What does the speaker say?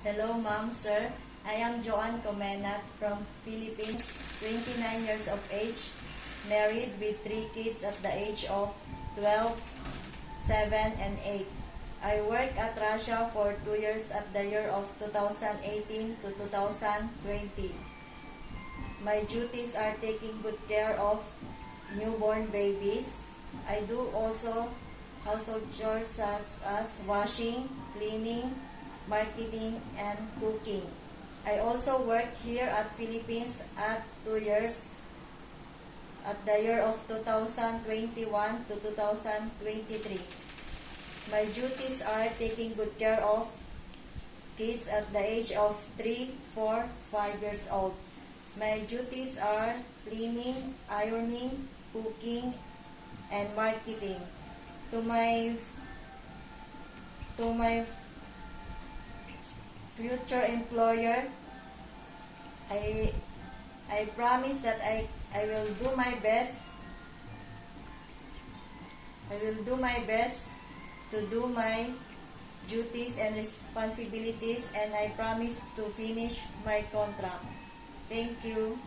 Hello, ma'am, sir. I am Joanne Comenat from Philippines, 29 years of age, married with 3 kids at the age of 12, 7, and 8. I work at Russia for 2 years at the year of 2018 to 2020. My duties are taking good care of newborn babies. I do also household chores such as washing, cleaning, marketing, and cooking. I also work here at Philippines at 2 years at the year of 2021 to 2023. My duties are taking good care of kids at the age of 3, 4, 5 years old. My duties are cleaning, ironing, cooking, and marketing. To my future employer, I promise that I will do my best. I will do my best to do my duties and responsibilities, and I promise to finish my contract. Thank you.